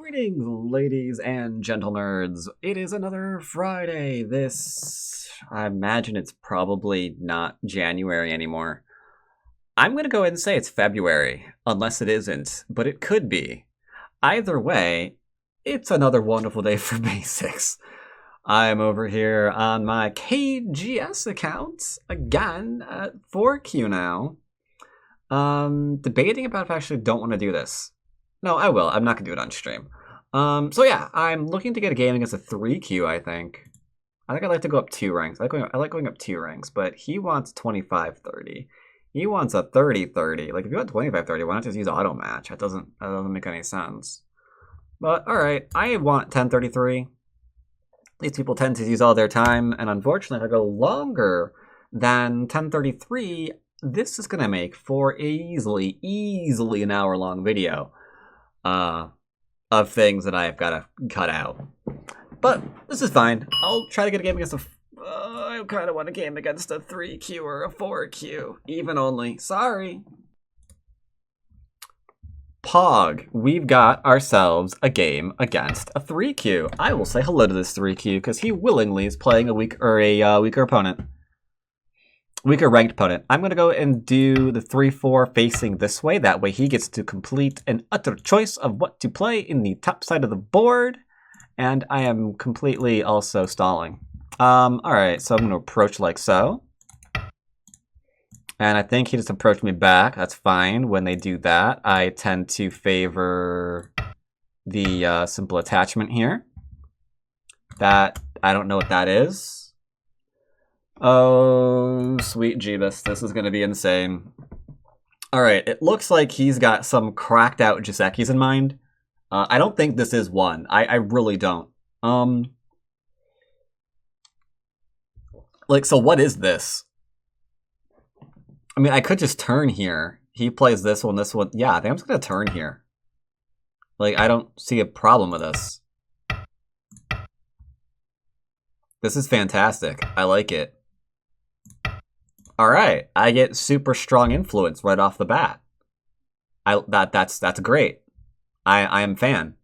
Greetings, ladies and gentle nerds. It is another Friday. I imagine it's probably not January anymore. I'm going to go ahead and say it's February, unless it isn't, but it could be. Either way, it's another wonderful day for Basics. I'm over here on my KGS account, again, at 4Q now. Debating about if I actually don't want to do this. No, I will. I'm not going to do it on stream. So yeah, I'm looking to get a game against a 3Q, I think. I'd like to go up 2 ranks. I like going up 2 ranks, but he wants 25-30. He wants a 30-30. Like, if you want 25-30, why not just use auto match? That doesn't make any sense. But, alright, I want 10-33. These people tend to use all their time, and unfortunately, if I go longer than 10-33, this is going to make for easily an hour-long video of things that I've got to cut out. But this is fine. I'll try to get a game against I kind of want a game against a 3Q or a 4Q. Even only. Sorry. Pog, we've got ourselves a game against a 3Q. I will say hello to this 3Q because he willingly is playing a weaker opponent. Weaker ranked opponent. I'm going to go and do the 3-4 facing this way. That way he gets to complete an utter choice of what to play in the top side of the board. And I am completely also stalling. Alright, so I'm going to approach like so. And I think he just approached me back. That's fine. When they do that, I tend to favor the simple attachment here. That, I don't know what that is. Oh, sweet Jeebus. This is going to be insane. Alright, it looks like he's got some cracked out Jisekis in mind. I don't think this is one. I really don't. Like, so what is this? I mean, I could just turn here. He plays this one, this one. Yeah, I think I'm just going to turn here. Like, I don't see a problem with this. This is fantastic. I like it. Alright, I get super strong influence right off the bat. That's great. I am a fan.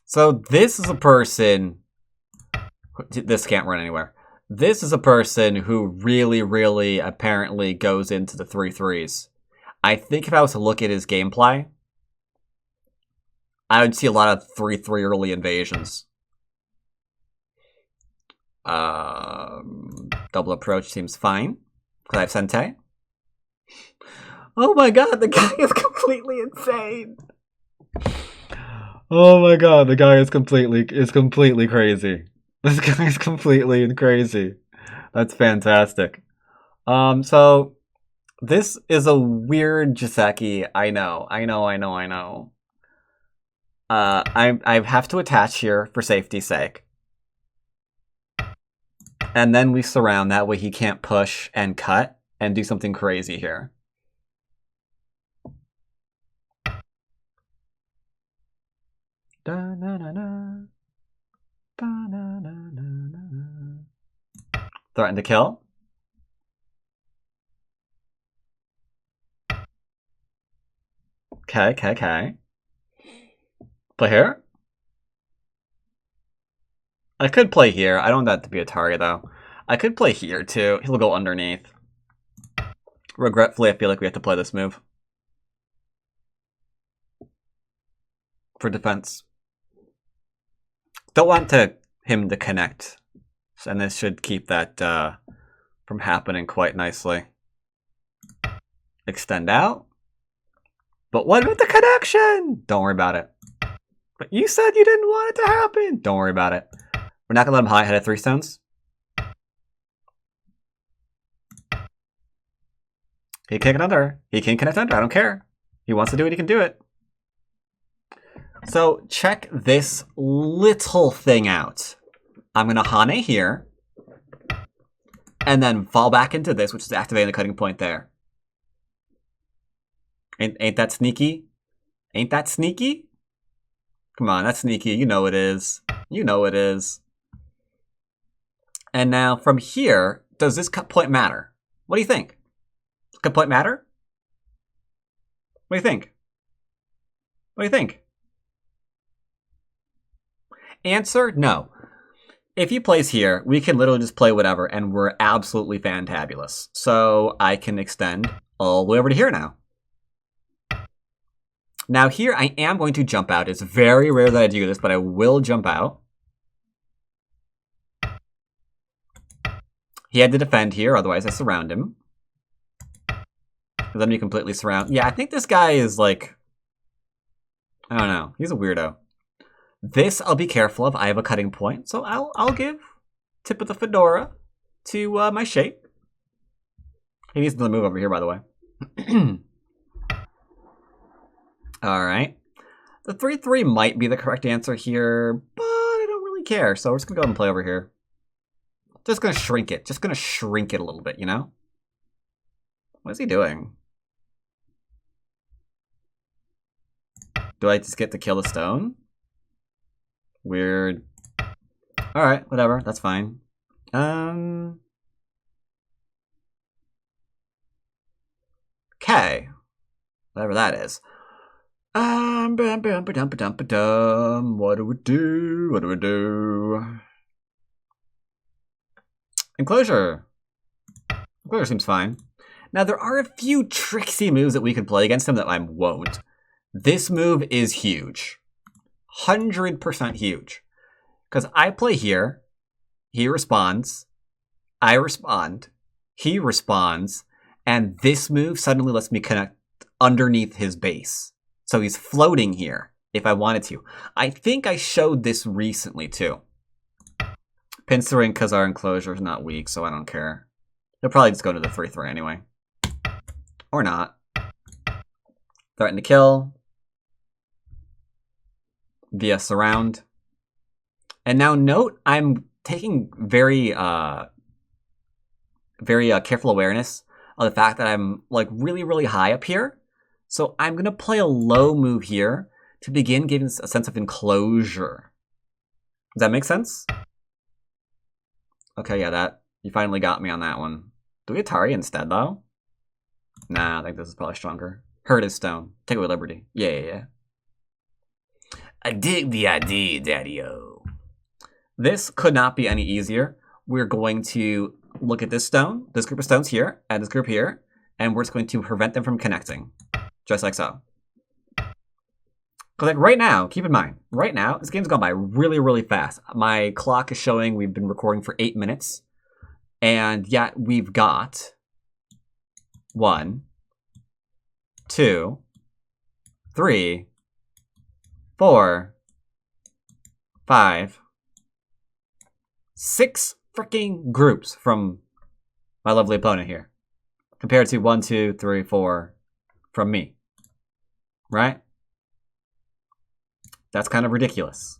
So this is a person... This can't run anywhere. This is a person who really apparently goes into the 3-3s. I think if I was to look at his gameplay, I would see a lot of 3-3 early invasions. Double approach seems fine. Because I have Sente. Oh my god, the guy is completely insane. Oh my god, the guy is completely crazy. This guy is completely crazy. That's fantastic. So this is a weird Jiseki. I know. I have to attach here for safety's sake. And then we surround, that way he can't push and cut and do something crazy here. Threaten to kill. Okay. Play here. I could play here. I don't want that to be a target, though. I could play here, too. He'll go underneath. Regretfully, I feel like we have to play this move. For defense. Don't want him to connect. And this should keep that from happening quite nicely. Extend out. But what about the connection? Don't worry about it. But you said you didn't want it to happen. Don't worry about it. We're not going to let him high head at 3 stones. He can connect under. He can connect under. I don't care. He wants to do it. He can do it. So check this little thing out. I'm going to Hane here. And then fall back into this, which is activating the cutting point there. Ain't that sneaky? Ain't that sneaky? Come on, that's sneaky. You know it is. You know it is. And now from here, does this cut point matter? What do you think? Does cut point matter? What do you think? What do you think? Answer, no. If he plays here, we can literally just play whatever, and we're absolutely fantabulous. So I can extend all the way over to here now. Now here, I am going to jump out. It's very rare that I do this, but I will jump out. He had to defend here, otherwise I surround him. Let me completely surround. Yeah, I think this guy is like... I don't know. He's a weirdo. This I'll be careful of. I have a cutting point, so I'll give tip of the fedora to my shape. He needs to move over here, by the way. All right. The 3-3 might be the correct answer here, but I don't really care. So we're just gonna go ahead and play over here. Just gonna shrink it. Just gonna shrink it a little bit, you know? What is he doing? Do I just get to kill the stone? Weird. Alright, whatever. That's fine. Okay. Whatever that is. What do we do? What do we do? Enclosure. Enclosure seems fine. Now, there are a few tricksy moves that we could play against him that I won't. This move is huge. 100% huge. Because I play here, he responds, I respond, he responds, and this move suddenly lets me connect underneath his base. So he's floating here, if I wanted to. I think I showed this recently, too. Pincering because our enclosure is not weak, so I don't care. He'll probably just go to the 3-3 anyway. Or not. Threaten to kill. Via surround. And now note, I'm taking very careful awareness of the fact that I'm like really, really high up here. So I'm going to play a low move here to begin giving a sense of enclosure. Does that make sense? Okay, yeah, you finally got me on that one. Do we Atari instead, though? Nah, I think this is probably stronger. Hurt his stone. Take away liberty. Yeah. I dig the idea, daddy-o. This could not be any easier. We're going to look at this stone, this group of stones here, and this group here, and we're just going to prevent them from connecting. Just like so. Because like right now, keep in mind, right now, this game's gone by really, really fast. My clock is showing we've been recording for 8 minutes. And yet we've got 1, 2, 3, 4, 5, 6 freaking groups from my lovely opponent here. Compared to 1, 2, 3, 4 from me. Right? That's kind of ridiculous.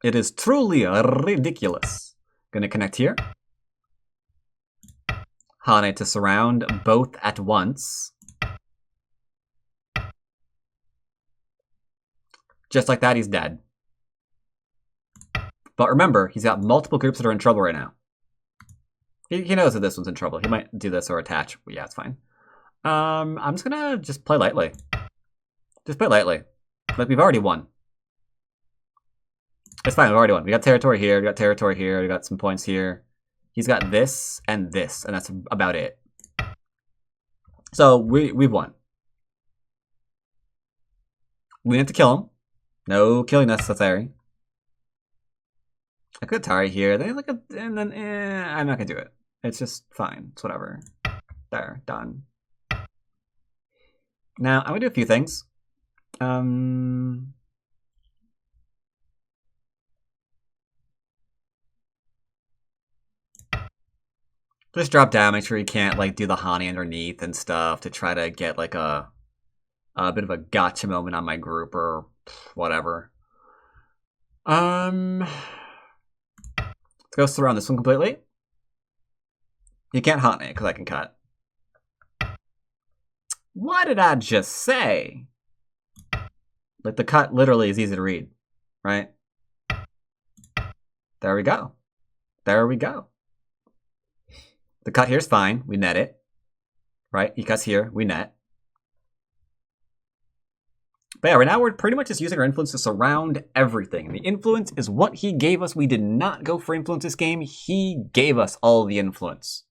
It is truly ridiculous. Gonna connect here. Hane to surround both at once. Just like that, he's dead. But remember, he's got multiple groups that are in trouble right now. He knows that this one's in trouble. He might do this or attach. But yeah, it's fine. I'm just gonna play lightly. Just play lightly. Like, we've already won. It's fine, we've already won. We got territory here, we got territory here, we got some points here. He's got this, and that's about it. So, we've won. We have to kill him. No killing necessary. I could Atari here, then I'm not gonna do it. It's just fine, it's whatever. There, done. Now, I'm gonna do a few things. Just drop down, make sure you can't like do the Hani underneath and stuff to try to get like a bit of a gotcha moment on my group or whatever. Let's go surround this one completely. You can't Hani because I can cut. What did I just say? Like, the cut literally is easy to read, right? There we go. There we go. The cut here is fine. We net it, right? He cuts here. We net. But yeah, right now we're pretty much just using our influence to surround everything. The influence is what he gave us. We did not go for influence this game. He gave us all the influence.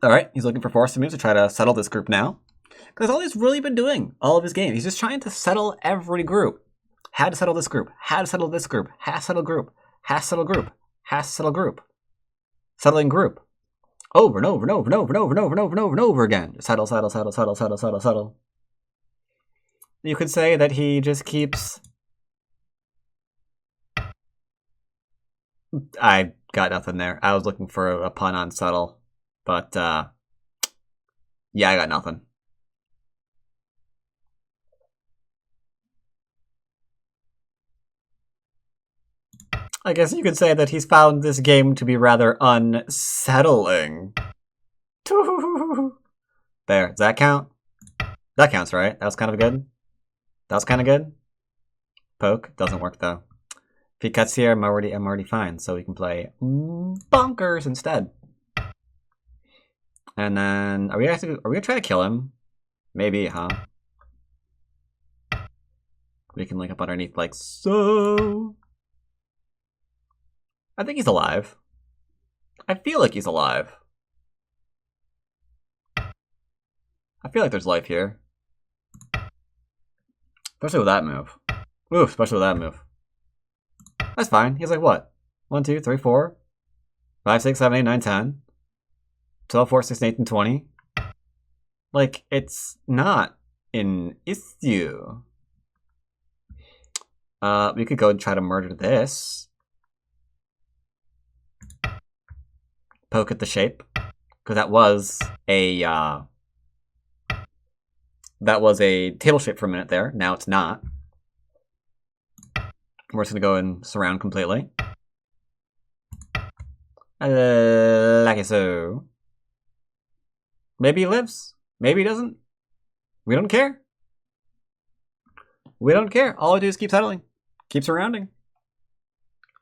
Alright, he's looking for force moves to try to settle this group now. Because all he's really been doing all of his game, he's just trying to settle every group. Had to settle this group, had to settle this group, has to settle group, has to settle group, has to settle group. Settling group. Over and over and over and over and over and over and over and over and over again. Settle, settle, settle, settle, settle, settle, settle. You could say that he just keeps... I got nothing there. I was looking for a pun on settle. But, yeah, I got nothing. I guess you could say that he's found this game to be rather unsettling. There, does that count? That counts, right? That was kind of good. That was kind of good. Poke doesn't work though. If he cuts here, I'm already fine. So we can play bonkers instead. And then are we gonna try to kill him? Maybe, huh? We can link up underneath like so. I think he's alive. I feel like he's alive. I feel like there's life here. Especially with that move. Oof, especially with that move. That's fine. He's like what? 1, 2, 3, 4, 5, 6, 7, 8, 9, 10. 12, 4, 6, 8, and 20. Like, it's not an issue. We could go and try to murder this. Poke at the shape. Because that was a table shape for a minute there. Now it's not. We're just going to go and surround completely. Like so. Maybe he lives. Maybe he doesn't. We don't care. We don't care. All we do is keep settling. Keep surrounding.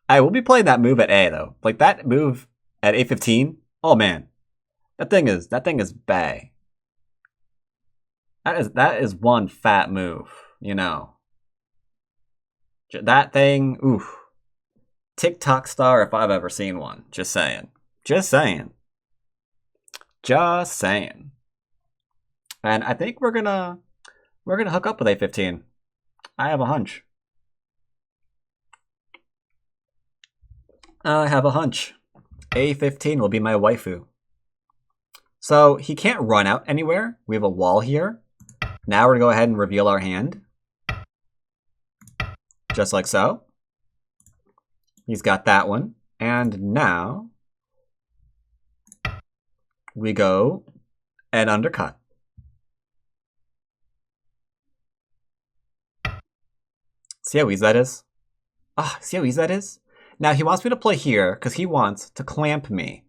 I will be playing that move at A, though. Like, that move at A15. Oh, man. That thing is bae. That is one fat move, you know. That thing, oof. TikTok star if I've ever seen one. Just saying. Just saying. Just saying. And I think we're gonna hook up with A15. I have a hunch. I have a hunch. A15 will be my waifu. So he can't run out anywhere. We have a wall here. Now we're gonna go ahead and reveal our hand. Just like so. He's got that one. And now we go and undercut. See how easy that is? Ah, see how easy that is? Now he wants me to play here because he wants to clamp me.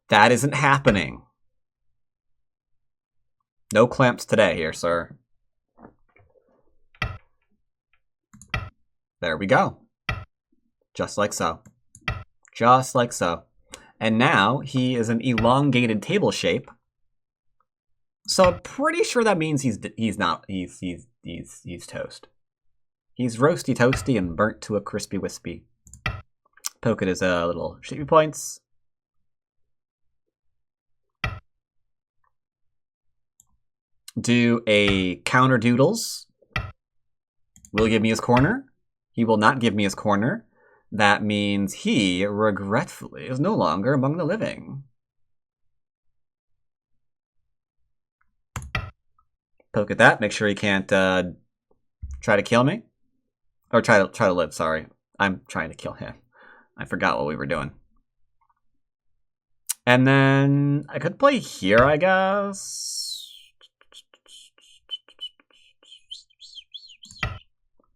That isn't happening. No clamps today here, sir. There we go. Just like so. Just like so. And now he is an elongated table shape. So I'm pretty sure that means he's toast. He's roasty toasty and burnt to a crispy wispy. Poke at his little shapey points. Do a counter doodles. Will he give me his corner? He will not give me his corner. That means he, regretfully, is no longer among the living. Poke at that. Make sure he can't try to kill me. Or try to live, sorry. I'm trying to kill him. I forgot what we were doing. And then I could play here, I guess.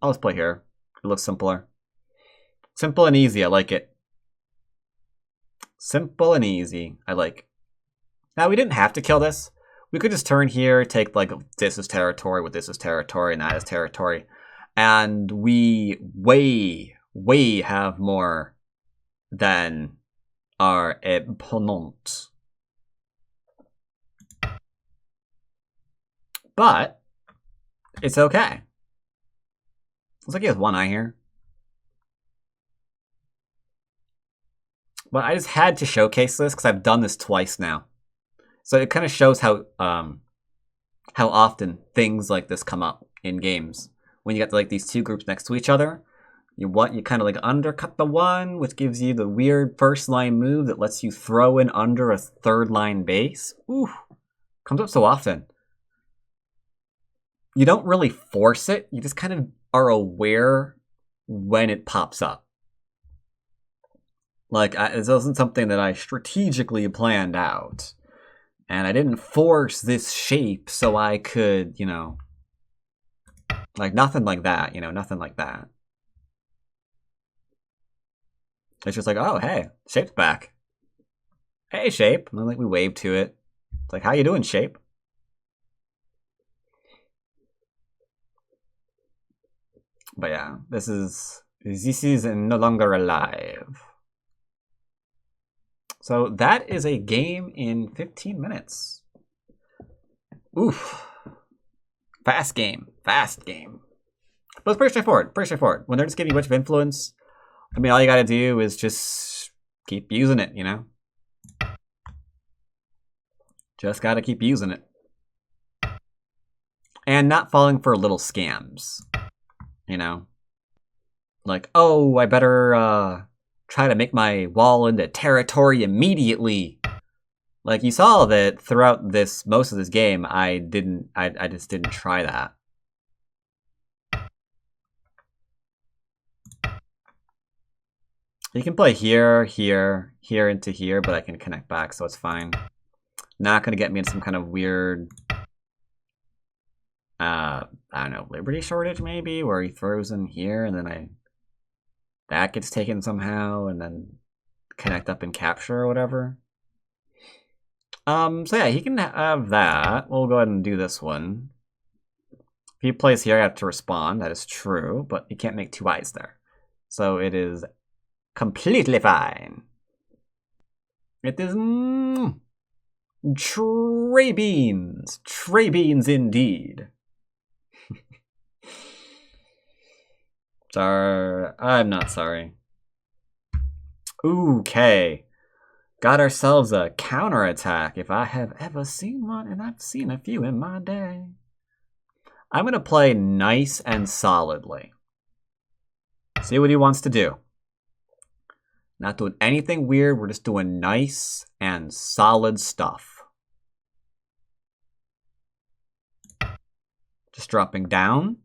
I'll just play here. It looks simpler. Simple and easy, I like it. Simple and easy, I like. Now, we didn't have to kill this. We could just turn here, take, like, this is territory, with this is territory, and that is territory. And we way have more than our opponent. But it's okay. Looks like he has one eye here. But I just had to showcase this because I've done this twice now. So it kind of shows how often things like this come up in games. When you got like these two groups next to each other, you kind of like undercut the one, which gives you the weird first line move that lets you throw in under a third line base. Ooh, comes up so often. You don't really force it. You just kind of are aware when it pops up. Like, this wasn't something that I strategically planned out. And I didn't force this shape so I could, you know... Like, nothing like that, you know, nothing like that. It's just like, oh, hey, Shape's back. Hey, Shape. And then, like, we wave to it. It's like, how you doing, Shape? But yeah, this is no longer alive. So that is a game in 15 minutes. Oof. Fast game. Fast game. But it's pretty straightforward. Pretty straightforward. When they're just giving you a bunch of influence, I mean, all you gotta do is just keep using it, you know? Just gotta keep using it. And not falling for little scams. You know? Like, oh, I better, try to make my wall into territory immediately. Like, you saw that throughout most of this game, I just didn't try that. You can play here, here, here into here, but I can connect back, so it's fine. Not gonna get me in some kind of weird, I don't know, Liberty shortage maybe, where he throws in here, and then that gets taken somehow, and then connect up and capture or whatever. So yeah, he can have that. We'll go ahead and do this one. If he plays here, I have to respond. That is true, but you can't make two eyes there. So it is completely fine. It is tray beans. Tray beans indeed. Sorry, I'm not sorry. Okay. Got ourselves a counterattack, if I have ever seen one, and I've seen a few in my day. I'm going to play nice and solidly. See what he wants to do. Not doing anything weird, we're just doing nice and solid stuff. Just dropping down.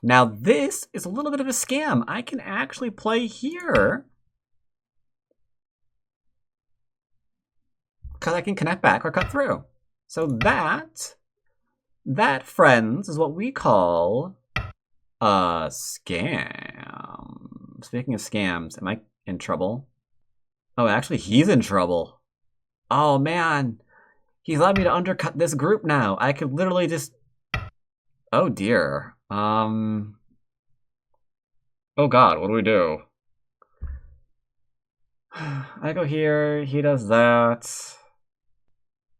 Now this is a little bit of a scam. I can actually play here. Because I can connect back or cut through. So that, friends, is what we call a scam. Speaking of scams, am I in trouble? Oh, actually, he's in trouble. Oh, man. He's allowed me to undercut this group now. I could literally just... Oh, dear. Oh god, what do we do? I go here, he does that.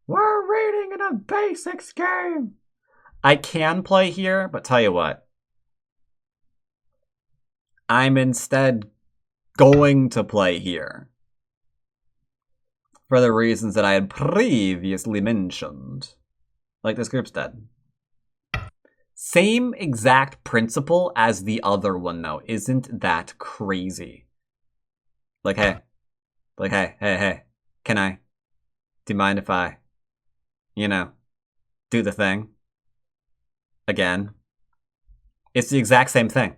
We're reading in a basics game! I can play here, but tell you what. I'm instead going to play here. For the reasons that I had previously mentioned. Like this group's dead. Same exact principle as the other one, though. Isn't that crazy? Like, hey. Like, hey. Can I? Do you mind if I, you know, do the thing? Again. It's the exact same thing.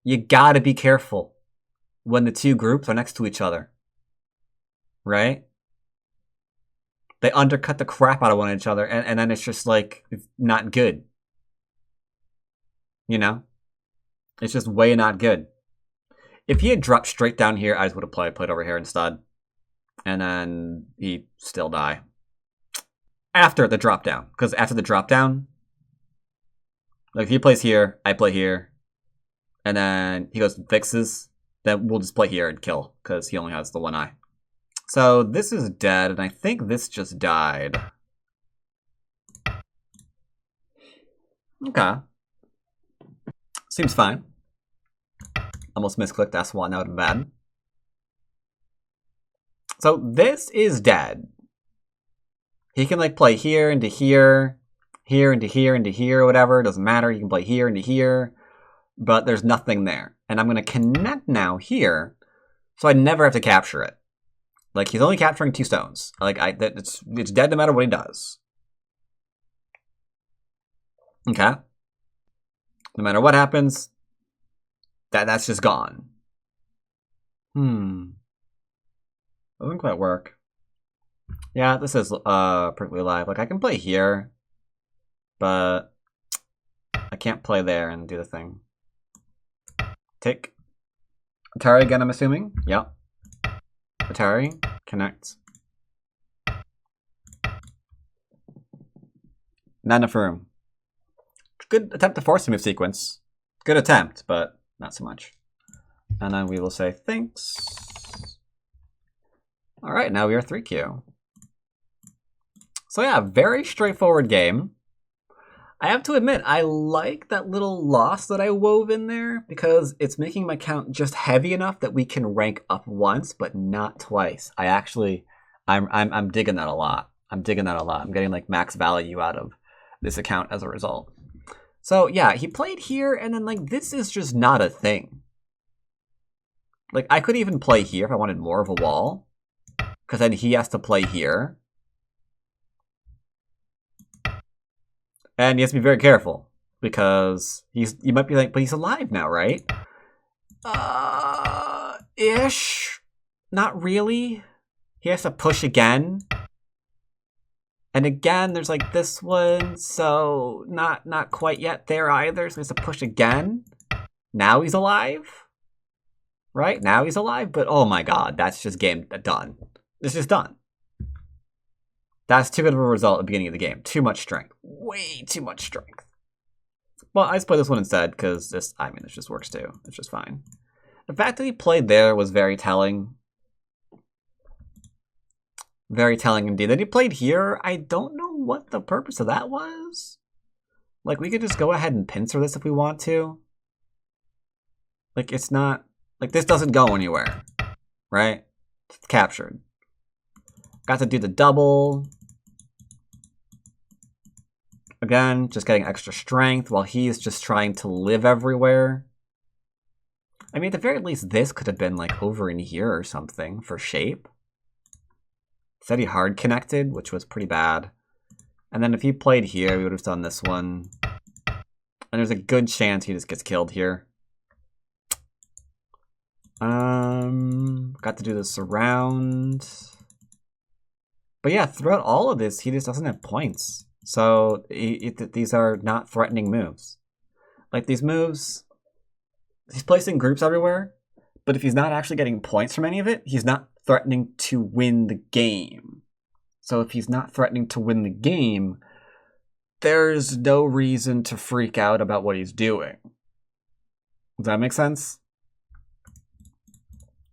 You gotta be careful when the two groups are next to each other. Right? They undercut the crap out of one another, and then it's just like, it's not good. You know? It's just way not good. If he had dropped straight down here, I just would have played over here instead. And then he'd still die. After the drop down. Because after the drop down, like if he plays here, I play here. And then he goes and fixes, then we'll just play here and kill. Because he only has the one eye. So this is dead, and I think this just died. Okay. Seems fine. Almost misclicked S1, that would have been bad. So this is dead. He can like play here into here, here into here into here, whatever. It doesn't matter. He can play here into here, but there's nothing there. And I'm going to connect now here, so I never have to capture it. Like, he's only capturing 2 stones. Like, it's dead no matter what he does. Okay. No matter what happens, that's just gone. Doesn't quite work. Yeah, this is perfectly alive. Like, I can play here, but I can't play there and do the thing. Take Atari again, I'm assuming. Yep. Atari, connect. Not enough room. Good attempt to force a move sequence. Good attempt, but not so much. And then we will say thanks. All right, now we are 3Q. So yeah, very straightforward game. I have to admit, I like that little loss that I wove in there because it's making my count just heavy enough that we can rank up once, but not twice. I'm digging that a lot. I'm digging that a lot. I'm getting like max value out of this account as a result. So yeah, he played here, and then like this is just not a thing. Like I could even play here if I wanted more of a wall, because then he has to play here. And he has to be very careful, because you might be like, but he's alive now, right? Ish. Not really. He has to push again. And again, there's like this one, so not quite yet there either, so he has to push again. Now he's alive. Right? Now he's alive, but oh my god, that's just game done. It's just done. That's too good of a result at the beginning of the game. Too much strength. Way too much strength. Well, I just play this one instead, because this just works too. It's just fine. The fact that he played there was very telling. Very telling indeed. That he played here, I don't know what the purpose of that was. Like, we could just go ahead and pincer this if we want to. Like, it's not... Like, this doesn't go anywhere. Right? It's captured. Got to do the double. Again, just getting extra strength while he's just trying to live everywhere. I mean, at the very least, this could have been like over in here or something for shape. Said he hard connected, which was pretty bad. And then if he played here, we would have done this one. And there's a good chance he just gets killed here. Got to do the surround. But yeah, throughout all of this, he just doesn't have points. So these are not threatening moves. Like these moves, he's placing groups everywhere, but if he's not actually getting points from any of it, he's not threatening to win the game. So if he's not threatening to win the game, there's no reason to freak out about what he's doing. Does that make sense?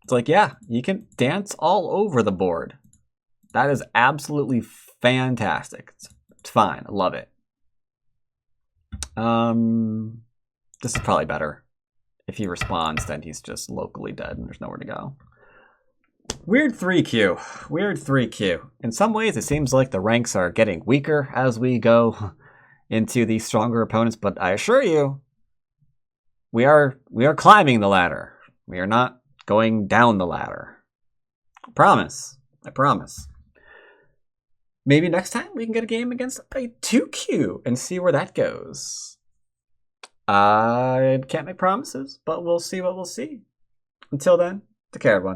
It's like, yeah, you can dance all over the board. That is absolutely fantastic. It's fine. I love it. This is probably better. If he responds, then he's just locally dead and there's nowhere to go. Weird 3Q. Weird 3Q. In some ways, it seems like the ranks are getting weaker as we go into these stronger opponents, but I assure you, we are climbing the ladder. We are not going down the ladder. I promise. I promise. Maybe next time we can get a game against a 2Q and see where that goes. I can't make promises, but we'll see what we'll see. Until then, take care, everyone.